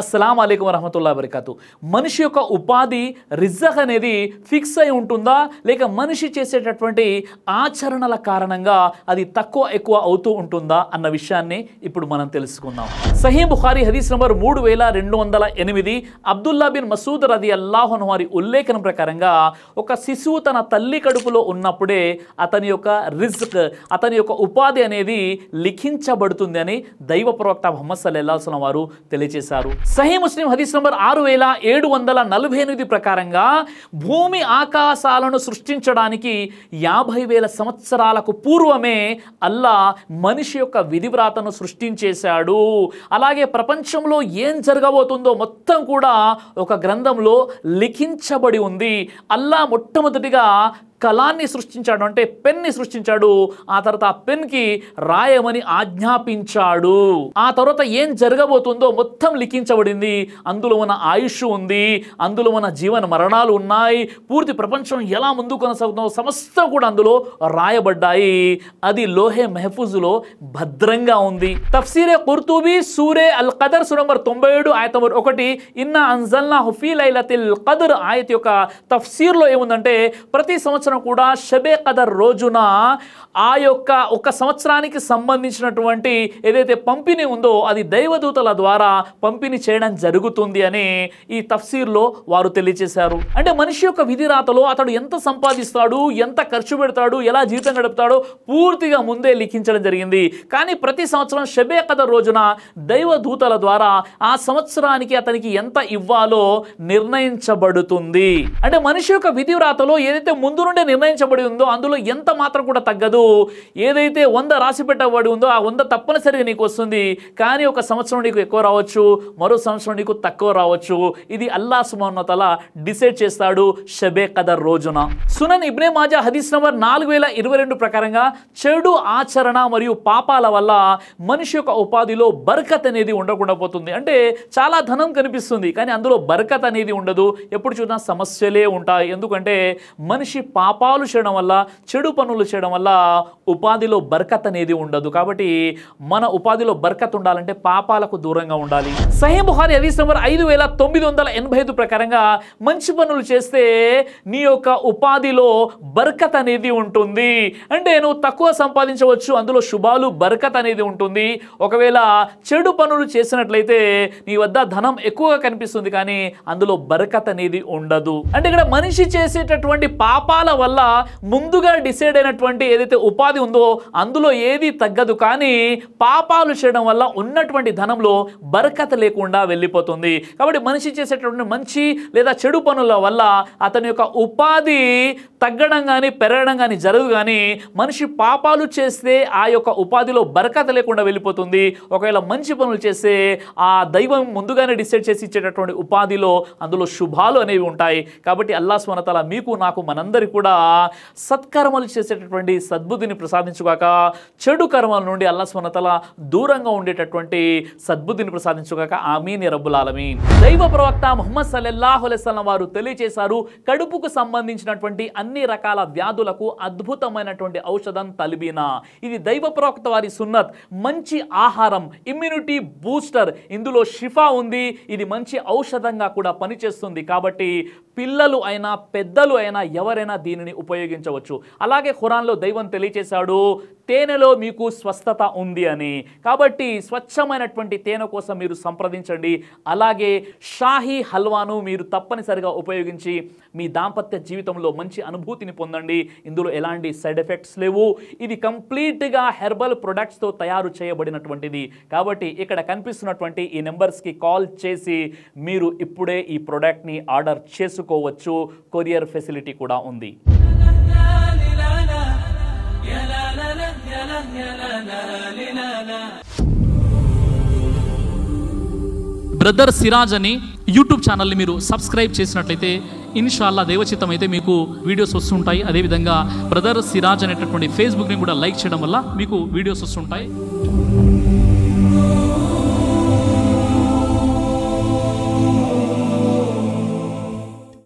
అస్సలాము అలైకుం వరహమతుల్లాహి వబరకాతు. మనిషి యొక్క ఉపాధి రిజ్క్ అనేది ఫిక్స్ అయి ఉంటుందా, లేక మనిషి చేసేటటువంటి ఆచరణల కారణంగా అది తక్కువ ఎక్కువ అవుతూ ఉంటుందా అన్న విషయాన్ని ఇప్పుడు మనం తెలుసుకుందాం. సహీహ్ బుఖారీ హదీస్ నంబర్ 3208 అబ్దుల్లా బిన్ మసూద్ రదియల్లాహు అన్హు వారి ఉల్లేఖనం ప్రకారంగా ఒక శిశువు తన తల్లి కడుపులో ఉన్నప్పుడే అతని యొక్క రిజ్క్, అతని యొక్క ఉపాధి అనేది లిఖించబడుతుంది అని దైవ ప్రవక్త ముహమ్మద్ సల్లల్లాహు అలైహి వసల్లం వారు తెలియజేశారు. సహీహ్ ముస్లిం హదీస్ నంబర్ 6748 ప్రకారంగా భూమి ఆకాశాలను సృష్టించడానికి 50,000 సంవత్సరాలకు పూర్వమే అల్లా మనిషి యొక్క విధివ్రాతను సృష్టించేశాడు. అలాగే ప్రపంచంలో ఏం జరగబోతుందో మొత్తం కూడా ఒక గ్రంథంలో లిఖించబడి ఉంది. అల్లా మొట్టమొదటిగా కలాన్ని సృష్టించాడు, అంటే పెన్ని సృష్టించాడు. ఆ తర్వాత ఆ పెన్కి రాయమని ఆజ్ఞాపించాడు. ఆ తర్వాత ఏం జరగబోతుందో మొత్తం లిఖించబడింది. అందులో ఉన్న ఆయుష్ ఉంది, అందులో ఉన్న జీవన మరణాలు ఉన్నాయి, పూర్తి ప్రపంచం ఎలా ముందుకు కొనసాగుతుందో సమస్తం కూడా అందులో రాయబడ్డాయి. అది లోహే మెహఫూజులో భద్రంగా ఉంది. తఫ్సీరే కుర్తుబీ సూరే అల్ ఖదర్ సూరా నంబర్ 97 ఆయత నంబర్ 1 ఇన్నా అన్జల్నాహు ఫీ లైలతిల్ ఖద్ర్ ఆయత యొక్క తఫ్సీర్లో ఏముందంటే ప్రతి సంవత్సరం కూడా షబే ఖదర్ రోజున ఆ యొక్క ఒక సంవత్సరానికి సంబంధించినటువంటి ఏదైతే పంపిణీ ఉందో అది దైవదూతల ద్వారా పంపిణీ చేయడం జరుగుతుంది అని ఈ తఫ్సీర్లో వారు తెలియజేశారు. అంటే మనిషి యొక్క విధిరాతలో అతడు ఎంత సంపాదిస్తాడు, ఎంత ఖర్చు పెడతాడు, ఎలా జీవితం గడుపుతాడో పూర్తిగా ముందే లిఖించడం జరిగింది. కానీ ప్రతి సంవత్సరం షబే ఖదర్ రోజున దైవదూతల ద్వారా ఆ సంవత్సరానికి అతనికి ఎంత ఇవ్వాలో నిర్ణయించబడుతుంది. అంటే మనిషి యొక్క విధివ్రాతలో ఏదైతే ముందు నుండే నిర్ణయించబడి ఉందో అందులో ఎంత మాత్రం కూడా తగ్గదు. ఏదైతే 100 రాసి పెట్టబడి ఉందో ఆ 100 తప్పనిసరిగా నీకు వస్తుంది. కానీ ఒక సంవత్సరం నీకు ఎక్కువ రావచ్చు, మరో సంవత్సరం నీకు తక్కువ రావచ్చు. ఇది అల్లాహ్ సుబ్హానహు వ తఆలా డిసైడ్ చేస్తాడు షబే ఖదర్ రోజున. సునన్ ఇబ్నే మాజా హదీస్ నంబర్ 4022 ప్రకారంగా చెడు ఆచరణ మరియు పాపాల వల్ల మనిషి యొక్క ఉపాధిలో బర్కత్ అనేది ఉండకుండా పోతుంది. అంటే చాలా ధనం కనిపిస్తుంది కానీ అందులో బర్కత్ అనేది ఉండదు. ఎప్పుడు చూసినా సమస్యలే ఉంటాయి. ఎందుకంటే మనిషి పాపాలు చేయడం వల్ల, చెడు పనులు చేయడం వల్ల ఉపాధిలో బర్కత్ అనేది ఉండదు. కాబట్టి మన ఉపాధిలో బర్కత్ ఉండాలంటే పాపాలకు దూరంగా ఉండాలి. సహీహ్ బుఖారీ హదీస్ నంబర్ 5985 ప్రకారంగా మంచి పనులు చేస్తే నీ యొక్క ఉపాధిలో బర్కత్ అనేది ఉంటుంది. అంటే నువ్వు తక్కువ సంపాదించవచ్చు, అందులో శుభాలు బర్కత్ అనేది ఉంటుంది. ఒకవేళ చెడు పనులు చేసినట్లయితే నీ వద్ద ధనం ఎక్కువగా కనిపిస్తుంది కానీ అందులో బర్కత్ అనేది ఉండదు. అంటే ఇక్కడ మనిషి చేసేటటువంటి పాపాల వల్ల ముందుగా డిసైడ్ అయినటువంటి ఏదైతే ఉపాధి ఉందో అందులో ఏది తగ్గదు. కానీ పాపాలు చేయడం వల్ల ఉన్నటువంటి ధనంలో బర్కత్ లేకుండా వెళ్ళిపోతుంది. కాబట్టి మనిషి చేసేటటువంటి మంచి లేదా చెడు పనుల వల్ల అతని యొక్క ఉపాధి తగ్గడం కానీ పెరగడం కానీ జరగదు. కానీ మనిషి పాపాలు చేస్తే ఆ యొక్క ఉపాధిలో బర్కత్ లేకుండా వెళ్ళిపోతుంది. ఒకవేళ మంచి పనులు చేస్తే ఆ దైవం ముందుగానే డిసైడ్ చేసి ఇచ్చేటటువంటి ఉపాధిలో అందులో శుభాలు అనేవి ఉంటాయి. కాబట్టి అల్లాహ్ సుబ్హానహు వ తఆలా మీకు నాకు మనందరికీ కూడా సత్కర్మలు చేసేటటువంటి సద్బుద్ధిని ప్రసాదించుగాక. చెడు కర్మల నుండి అల్లాహ్ సుబ్హానహు వ తఆలా దూరంగా ఉండేటటువంటి సద్బుద్ధిని ప్రసాదించుగాక. ఆమీన్ యా రబ్బుల్ ఆలమీన్. దైవ ప్రవక్త ముహమ్మద్ సల్లల్లాహు అలైహి వసల్లం వారు తెలియజేశారు, కడుపుకు సంబంధించినటువంటి అన్ని రకాల వ్యాధులకు అద్భుతమైనటువంటి ఔషధం తల్బీనా. ఇది దైవ ప్రవక్త వారి సున్నత్. మంచి ఆహారం, ఇమ్యూనిటీ బూస్టర్, ఇందులో షిఫా ఉంది. ఇది మంచి ఔషధంగా కూడా పనిచేస్తుంది. కాబట్టి పిల్లలు అయినా పెద్దలు అయినా ఎవరైనా దీనిని ఉపయోగించవచ్చు. అలాగే ఖురాన్లో దైవం తెలియజేశాడు, తేనెలో మీకు స్వస్థత ఉంది అని. కాబట్టి స్వచ్ఛమైనటువంటి తేనె కోసం మీరు సంప్రదించండి. అలాగే షాహీ హల్వాను మీరు తప్పనిసరిగా ఉపయోగించి మీ దాంపత్య జీవితంలో మంచి అనుభూతిని పొందండి. ఇందులో ఎలాంటి సైడ్ ఎఫెక్ట్స్ లేవు. ఇది కంప్లీట్గా హెర్బల్ ప్రొడక్ట్స్తో తయారు చేయబడినటువంటిది. కాబట్టి ఇక్కడ కనిపిస్తున్నటువంటి ఈ నెంబర్స్కి కాల్ చేసి మీరు ఇప్పుడే ఈ ప్రోడక్ట్ని ఆర్డర్ చేసుకోవచ్చు. కొరియర్ ఫెసిలిటీ కూడా ఉంది. బ్రదర్ సిరాజ్ అని యూట్యూబ్ ఛానల్ని మీరు సబ్స్క్రైబ్ చేసినట్లయితే ఇన్షాల్లా దైవచిత్తం అయితే మీకు వీడియోస్ వస్తుంటాయి. అదేవిధంగా బ్రదర్ సిరాజ్ అనేటటువంటి ఫేస్బుక్ని కూడా లైక్ చేయడం వల్ల మీకు వీడియోస్ వస్తుంటాయి.